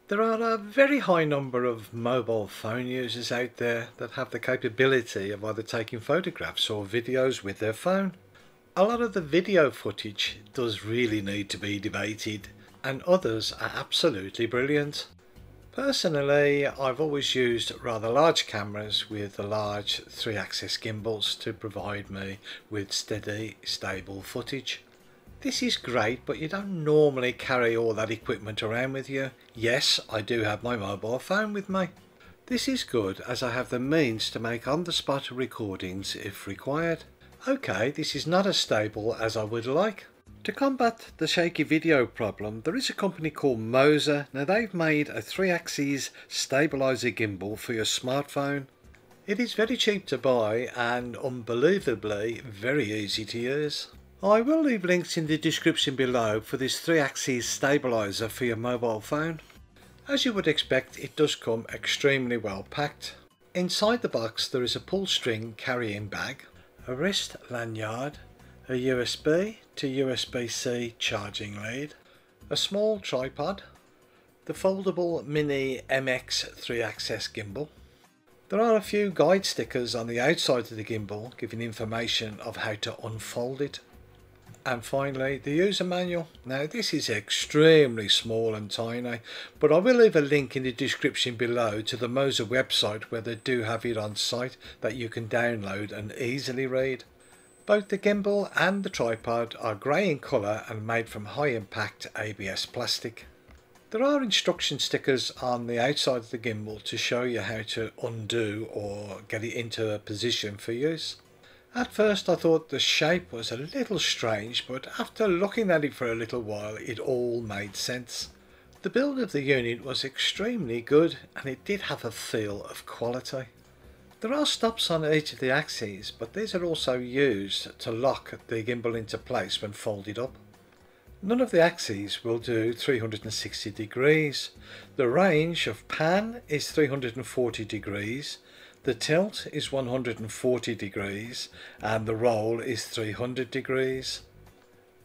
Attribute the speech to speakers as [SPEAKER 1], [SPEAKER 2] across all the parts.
[SPEAKER 1] There are a very high number of mobile phone users out there that have the capability of either taking photographs or videos with their phone. A lot of the video footage does really need to be debated, and others are absolutely brilliant. Personally, I've always used rather large cameras with the large 3-axis gimbals to provide me with steady, stable footage. This is great, but you don't normally carry all that equipment around with you. Yes, I do have my mobile phone with me. This is good as I have the means to make on-the-spot recordings if required. Okay, this is not as stable as I would like. To combat the shaky video problem, there is a company called MOZA. Now they've made a 3-axis stabilizer gimbal for your smartphone. It is very cheap to buy and unbelievably very easy to use. I will leave links in the description below for this 3-axis stabilizer for your mobile phone. As you would expect, it does come extremely well packed. Inside the box there is a pull string carrying bag, a wrist lanyard, a USB to USB-C charging lead, a small tripod, the Foldable Mini MX 3-axis gimbal. There are a few guide stickers on the outside of the gimbal giving information of how to unfold it. And finally, the user manual. Now this is extremely small and tiny, but I will leave a link in the description below to the MOZA website where they do have it on site that you can download and easily read. Both the gimbal and the tripod are grey in colour and made from high impact ABS plastic. There are instruction stickers on the outside of the gimbal to show you how to undo or get it into a position for use. At first I thought the shape was a little strange, but after looking at it for a little while it all made sense. The build of the unit was extremely good and it did have a feel of quality. There are stops on each of the axes, but these are also used to lock the gimbal into place when folded up. None of the axes will do 360 degrees. The range of pan is 340 degrees. The tilt is 140 degrees and the roll is 300 degrees.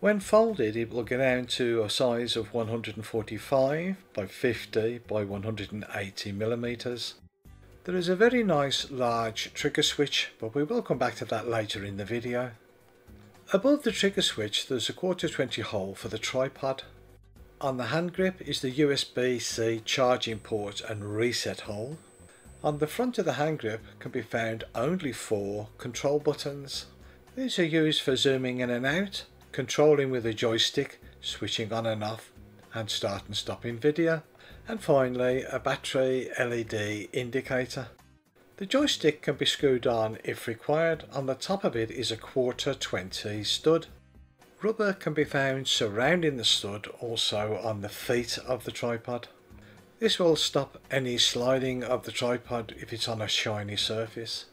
[SPEAKER 1] When folded it will go down to a size of 145 by 50 by 180 millimeters. There is a very nice large trigger switch, but we will come back to that later in the video. Above the trigger switch there's a 1/4 hole for the tripod. On the hand grip is the USB-C charging port and reset hole. On the front of the hand grip can be found only 4 control buttons. These are used for zooming in and out, controlling with a joystick, switching on and off, and start and stopping video. And finally a battery LED indicator. The joystick can be screwed on if required. On the top of it is a 1/4 stud. Rubber can be found surrounding the stud, also on the feet of the tripod. This will stop any sliding of the tripod if it's on a shiny surface.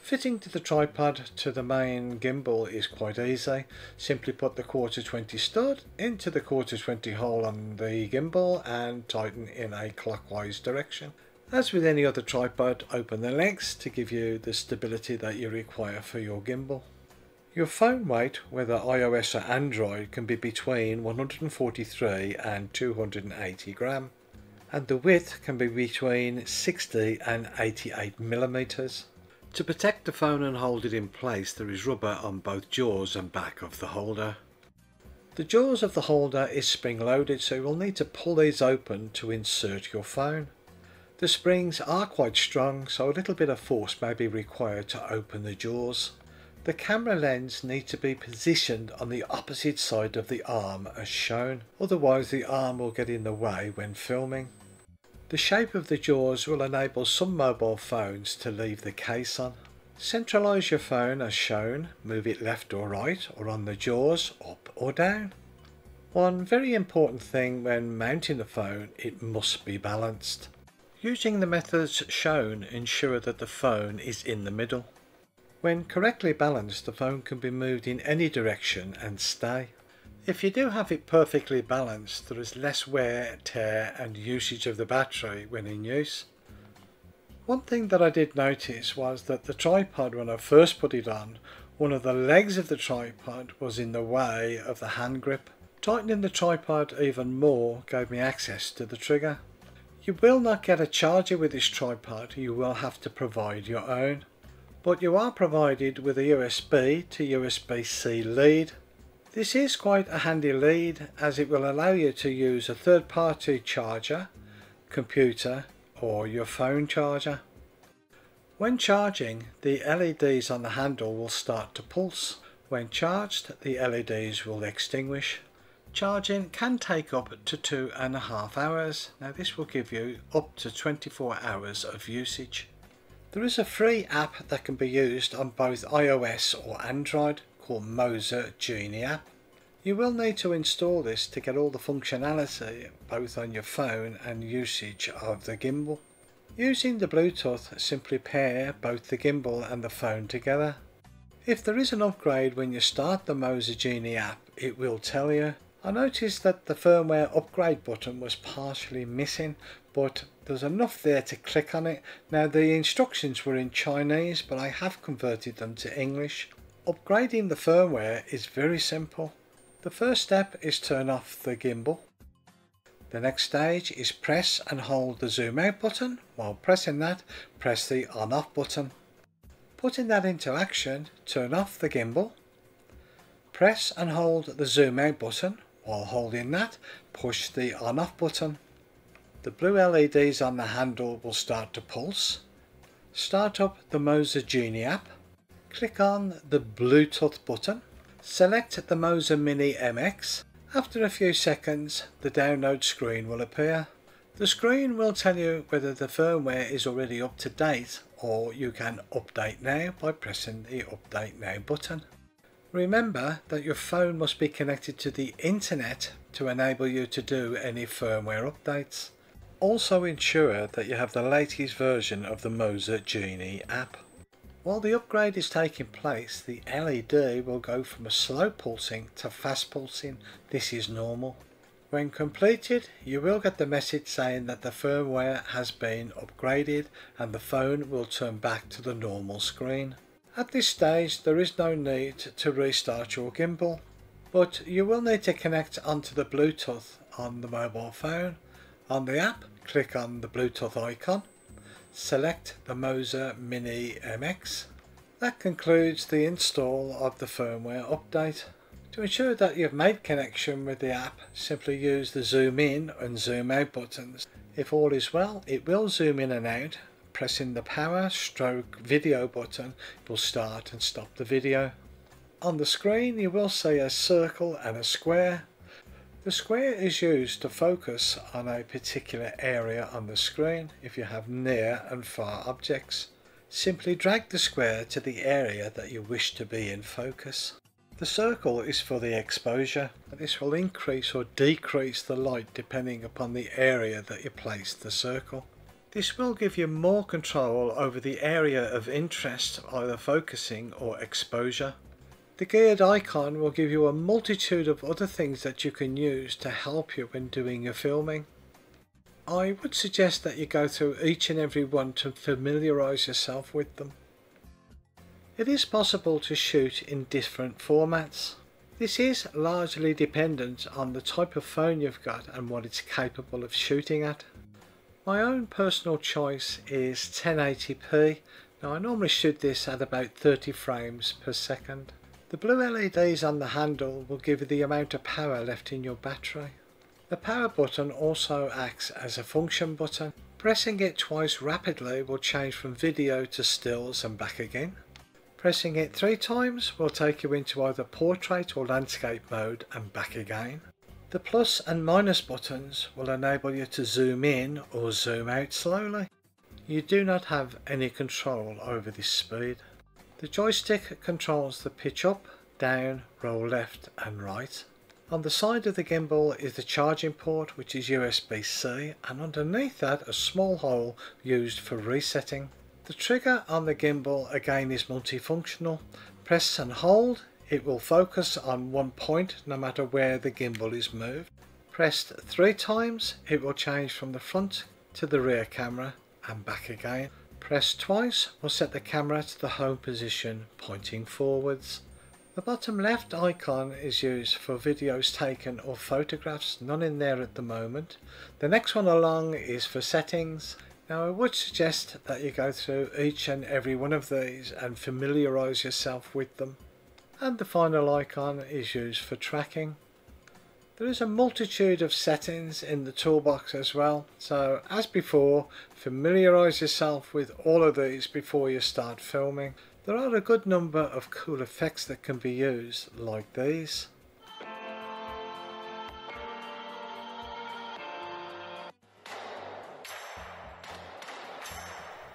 [SPEAKER 1] Fitting to the tripod to the main gimbal is quite easy. Simply put the 1/4 stud into the 1/4 hole on the gimbal and tighten in a clockwise direction. As with any other tripod, open the legs to give you the stability that you require for your gimbal. Your phone weight, whether iOS or Android, can be between 143 and 280 grams. And the width can be between 60 and 88 millimeters. To protect the phone and hold it in place there is rubber on both jaws and back of the holder. The jaws of the holder is spring loaded, so you will need to pull these open to insert your phone. The springs are quite strong, so a little bit of force may be required to open the jaws. The camera lens needs to be positioned on the opposite side of the arm as shown, otherwise the arm will get in the way when filming. The shape of the jaws will enable some mobile phones to leave the case on. Centralise your phone as shown, move it left or right or on the jaws, up or down. One very important thing when mounting the phone, it must be balanced. Using the methods shown, ensure that the phone is in the middle. When correctly balanced, the phone can be moved in any direction and stay. If you do have it perfectly balanced, there is less wear, tear and usage of the battery when in use. One thing that I did notice was that the tripod, when I first put it on, one of the legs of the tripod was in the way of the hand grip. Tightening the tripod even more gave me access to the trigger. You will not get a charger with this tripod, you will have to provide your own. But you are provided with a USB to USB-C lead. This is quite a handy lead as it will allow you to use a third-party charger, computer or your phone charger. When charging, the LEDs on the handle will start to pulse. When charged, the LEDs will extinguish. Charging can take up to 2.5 hours. Now this will give you up to 24 hours of usage. There is a free app that can be used on both iOS or Android called MOZA Mini app. You will need to install this to get all the functionality both on your phone and usage of the gimbal. Using the Bluetooth, simply pair both the gimbal and the phone together. If there is an upgrade when you start the MOZA Mini app, it will tell you. I noticed that the firmware upgrade button was partially missing, but there's enough there to click on it. Now the instructions were in Chinese, but I have converted them to English. Upgrading the firmware is very simple. The first step is turn off the gimbal. The next stage is press and hold the zoom out button. While pressing that, press the on off button. Putting that into action, turn off the gimbal. Press and hold the zoom out button. While holding that, push the on off button. The blue LEDs on the handle will start to pulse. Start up the MOZA Mini app. Click on the Bluetooth button. Select the MOZA Mini MX. After a few seconds, the download screen will appear. The screen will tell you whether the firmware is already up to date, or you can update now by pressing the Update Now button. Remember that your phone must be connected to the internet to enable you to do any firmware updates. Also ensure that you have the latest version of the MOZA Mini app. While the upgrade is taking place, the LED will go from a slow pulsing to fast pulsing. This is normal. When completed, you will get the message saying that the firmware has been upgraded and the phone will turn back to the normal screen. At this stage, there is no need to restart your gimbal, but you will need to connect onto the Bluetooth on the mobile phone. On the app, click on the Bluetooth icon. Select the MOZA Mini MX. That concludes the install of the firmware update. To ensure that you've made connection with the app, simply use the zoom in and zoom out buttons. If all is well, it will zoom in and out. Pressing the power stroke video button will start and stop the video. On the screen you will see a circle and a square. The square is used to focus on a particular area on the screen if you have near and far objects. Simply drag the square to the area that you wish to be in focus. The circle is for the exposure. This will increase or decrease the light depending upon the area that you place the circle. This will give you more control over the area of interest, either focusing or exposure. The geared icon will give you a multitude of other things that you can use to help you when doing your filming. I would suggest that you go through each and every one to familiarise yourself with them. It is possible to shoot in different formats. This is largely dependent on the type of phone you've got and what it's capable of shooting at. My own personal choice is 1080p. Now I normally shoot this at about 30 frames per second. The blue LEDs on the handle will give you the amount of power left in your battery. The power button also acts as a function button. Pressing it twice rapidly will change from video to stills and back again. Pressing it 3 times will take you into either portrait or landscape mode and back again. The plus and minus buttons will enable you to zoom in or zoom out slowly. You do not have any control over this speed. The joystick controls the pitch up, down, roll left and right. On the side of the gimbal is the charging port, which is USB-C, and underneath that a small hole used for resetting. The trigger on the gimbal again is multifunctional. Press and hold. It will focus on one point no matter where the gimbal is moved. Pressed 3 times, it will change from the front to the rear camera and back again. Press twice will set the camera to the home position pointing forwards. The bottom left icon is used for videos taken or photographs, none in there at the moment. The next one along is for settings. Now I would suggest that you go through each and every one of these and familiarise yourself with them. And the final icon is used for tracking. There is a multitude of settings in the toolbox as well, so as before, familiarise yourself with all of these before you start filming. There are a good number of cool effects that can be used, like these.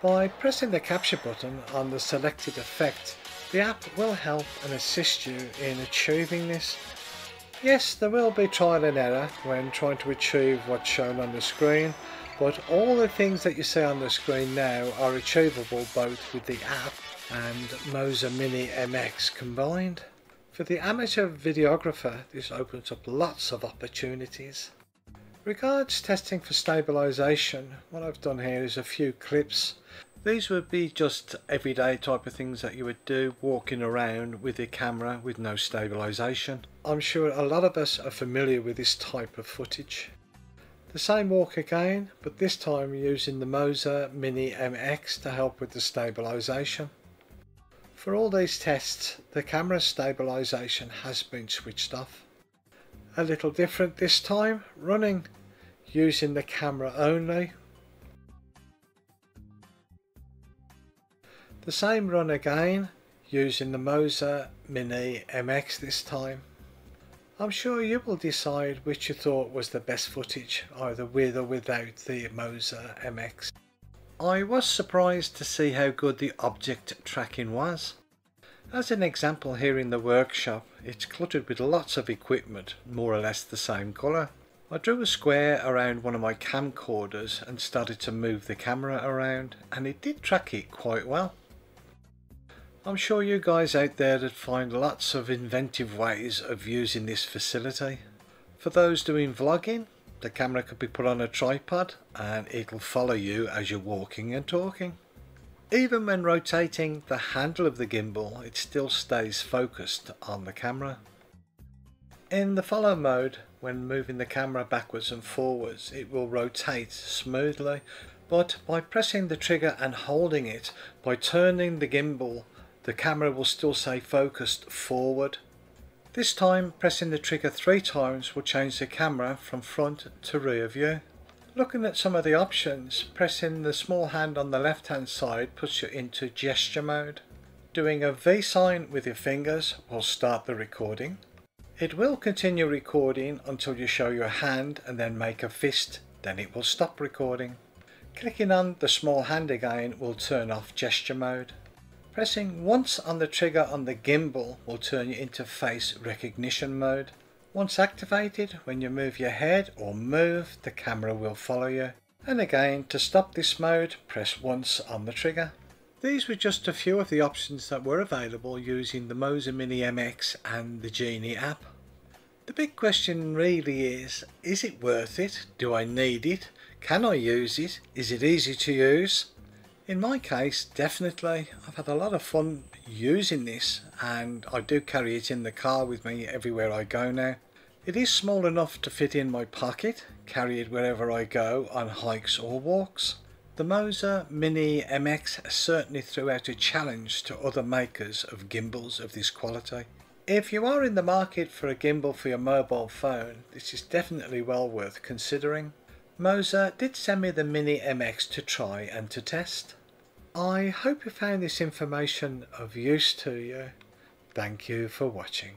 [SPEAKER 1] By pressing the capture button on the selected effect, the app will help and assist you in achieving this. Yes, there will be trial and error when trying to achieve what's shown on the screen, but all the things that you see on the screen now are achievable both with the app and MOZA Mini MX combined. For the amateur videographer, this opens up lots of opportunities. Regards testing for stabilisation, what I've done here is a few clips. These would be just everyday type of things that you would do walking around with your camera with no stabilisation. I'm sure a lot of us are familiar with this type of footage. The same walk again, but this time using the MOZA Mini MX to help with the stabilisation. For all these tests, the camera stabilisation has been switched off. A little different this time, running using the camera only. The same run again, using the MOZA Mini MX this time. I'm sure you will decide which you thought was the best footage, either with or without the MOZA MX. I was surprised to see how good the object tracking was. As an example, here in the workshop, it's cluttered with lots of equipment, more or less the same colour. I drew a square around one of my camcorders and started to move the camera around, and it did track it quite well. I'm sure you guys out there would find lots of inventive ways of using this facility. For those doing vlogging, the camera could be put on a tripod and it'll follow you as you're walking and talking. Even when rotating the handle of the gimbal, it still stays focused on the camera. In the follow mode, when moving the camera backwards and forwards, it will rotate smoothly, but by pressing the trigger and holding it, by turning the gimbal, the camera will still stay focused forward. This time, pressing the trigger 3 times will change the camera from front to rear view. Looking at some of the options, pressing the small hand on the left hand side puts you into gesture mode. Doing a V sign with your fingers will start the recording. It will continue recording until you show your hand and then make a fist, then it will stop recording. Clicking on the small hand again will turn off gesture mode. Pressing once on the trigger on the gimbal will turn you into face recognition mode. Once activated, when you move your head or move, the camera will follow you. And again, to stop this mode, press once on the trigger. These were just a few of the options that were available using the MOZA Mini MX and the Genie app. The big question really is it worth it? Do I need it? Can I use it? Is it easy to use? In my case, definitely. I've had a lot of fun using this, and I do carry it in the car with me everywhere I go now. It is small enough to fit in my pocket, carry it wherever I go on hikes or walks. The MOZA Mini MX certainly threw out a challenge to other makers of gimbals of this quality. If you are in the market for a gimbal for your mobile phone, this is definitely well worth considering. MOZA did send me the Mini MX to try and to test. I hope you found this information of use to you. Thank you for watching.